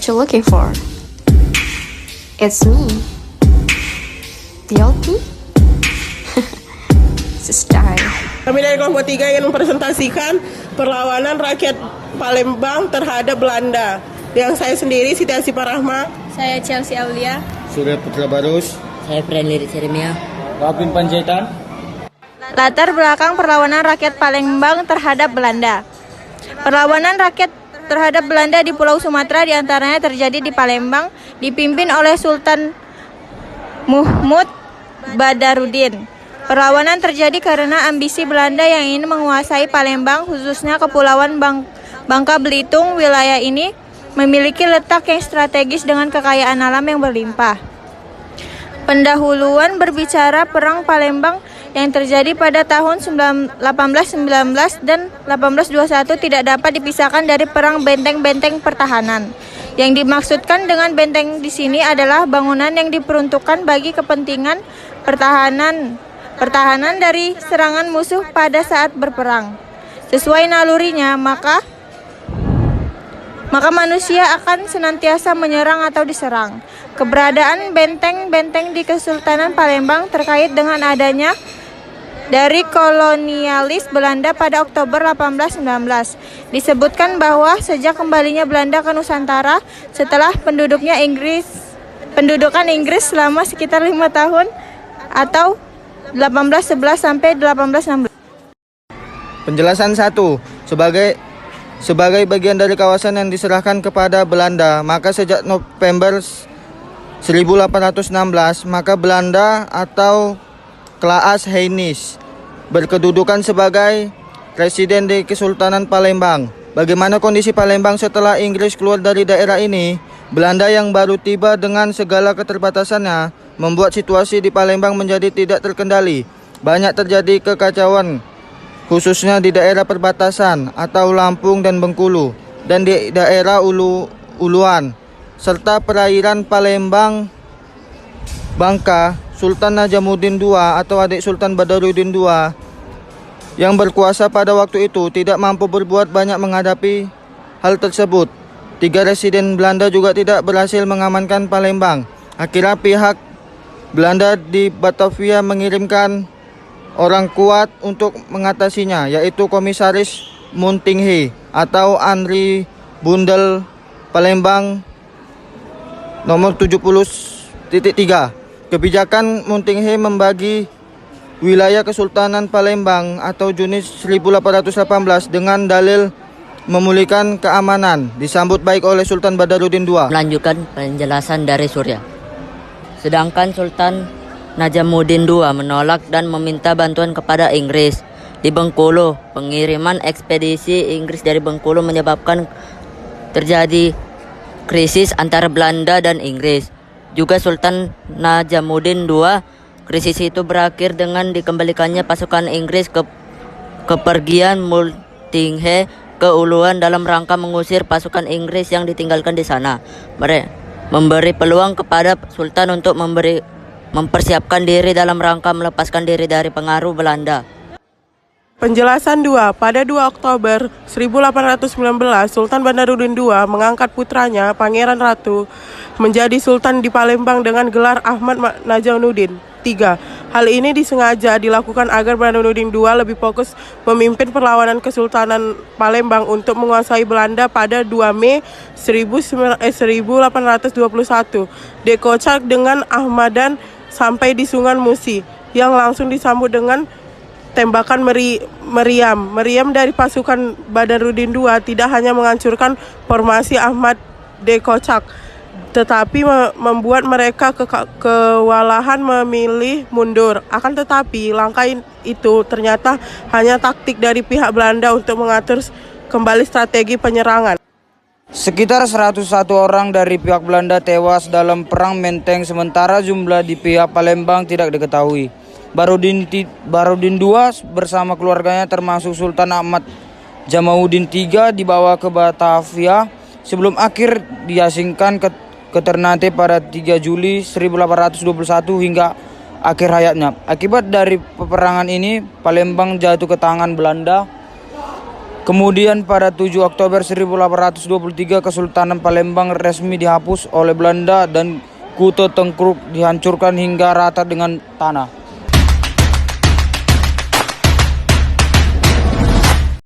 what you're looking for. It's me, Tialti. Style. Kami dari kelompok 3 ingin mempresentasikan perlawanan rakyat Palembang terhadap Belanda. Yang saya sendiri, Siti Asifah Rahma. Saya Chelsea Aulia. Surya Putra Barus. Saya Friendly Seremia. Rapin Panjaitan. Latar belakang perlawanan rakyat Palembang terhadap Belanda. Perlawanan rakyat terhadap Belanda di Pulau Sumatera diantaranya terjadi di Palembang, dipimpin oleh Sultan Muhammad Badarudin. Perlawanan terjadi karena ambisi Belanda yang ingin menguasai Palembang, khususnya Kepulauan Bangka Belitung. Wilayah ini memiliki letak yang strategis dengan kekayaan alam yang berlimpah. Pendahuluan berbicara Perang Palembang yang terjadi pada tahun 1819 dan 1821 tidak dapat dipisahkan dari perang benteng-benteng pertahanan. Yang dimaksudkan dengan benteng di sini adalah bangunan yang diperuntukkan bagi kepentingan pertahanan dari serangan musuh pada saat berperang. Sesuai nalurinya, maka manusia akan senantiasa menyerang atau diserang. Keberadaan benteng-benteng di Kesultanan Palembang terkait dengan adanya dari kolonialis Belanda pada Oktober 1819. Disebutkan bahwa sejak kembalinya Belanda ke Nusantara setelah pendudukan Inggris selama sekitar 5 tahun atau 1811 sampai 1816. Penjelasan 1. Sebagai bagian dari kawasan yang diserahkan kepada Belanda, maka sejak November 1816, maka Belanda atau Klaas Heinis berkedudukan sebagai residen di Kesultanan Palembang. Bagaimana kondisi Palembang setelah Inggris keluar dari daerah ini? Belanda yang baru tiba dengan segala keterbatasannya membuat situasi di Palembang menjadi tidak terkendali. Banyak terjadi kekacauan, khususnya di daerah perbatasan atau Lampung dan Bengkulu, dan di daerah Uluan, serta perairan Palembang, Bangka. Sultan Najamuddin II atau adik Sultan Badarudin II yang berkuasa pada waktu itu tidak mampu berbuat banyak menghadapi hal tersebut. 3 residen Belanda juga tidak berhasil mengamankan Palembang. Akhirnya pihak Belanda di Batavia mengirimkan orang kuat untuk mengatasinya, yaitu Komisaris Muntinghe atau Henri Bundel Palembang nomor 70.3. Kebijakan Muntinghe membagi wilayah Kesultanan Palembang atau Juni 1818 dengan dalil memulihkan keamanan disambut baik oleh Sultan Badarudin II. Melanjutkan penjelasan dari Surya. Sedangkan Sultan Najamuddin II menolak dan meminta bantuan kepada Inggris di Bengkulu. Pengiriman ekspedisi Inggris dari Bengkulu menyebabkan terjadi krisis antara Belanda dan Inggris. Juga Sultan Najamuddin II, krisis itu berakhir dengan dikembalikannya pasukan Inggris ke kepergian Muntinghe ke Uluan dalam rangka mengusir pasukan Inggris yang ditinggalkan di sana. Memberi peluang kepada Sultan untuk mempersiapkan diri dalam rangka melepaskan diri dari pengaruh Belanda. Penjelasan 2. Pada 2 Oktober 1819, Sultan Badarudin II mengangkat putranya, Pangeran Ratu, menjadi Sultan di Palembang dengan gelar Ahmad Najamuddin III. Hal ini disengaja dilakukan agar Badarudin II lebih fokus memimpin perlawanan Kesultanan Palembang untuk menguasai Belanda pada 2 Mei 1821. Dekocak dengan Ahmadan sampai di Sungai Musi, yang langsung disambut dengan tembakan meriam dari pasukan Badarudin II tidak hanya menghancurkan formasi Ahmad Dekocak, tetapi membuat mereka kewalahan memilih mundur. Akan tetapi langkah itu ternyata hanya taktik dari pihak Belanda untuk mengatur kembali strategi penyerangan. Sekitar 101 orang dari pihak Belanda tewas dalam perang Menteng, sementara jumlah di pihak Palembang tidak diketahui. Badarudin II bersama keluarganya termasuk Sultan Ahmad Jamaluddin III dibawa ke Batavia sebelum akhir diasingkan ke Ternate pada 3 Juli 1821 hingga akhir hayatnya. Akibat dari peperangan ini, Palembang jatuh ke tangan Belanda. Kemudian pada 7 Oktober 1823 Kesultanan Palembang resmi dihapus oleh Belanda dan Kute Tengkruk dihancurkan hingga rata dengan tanah.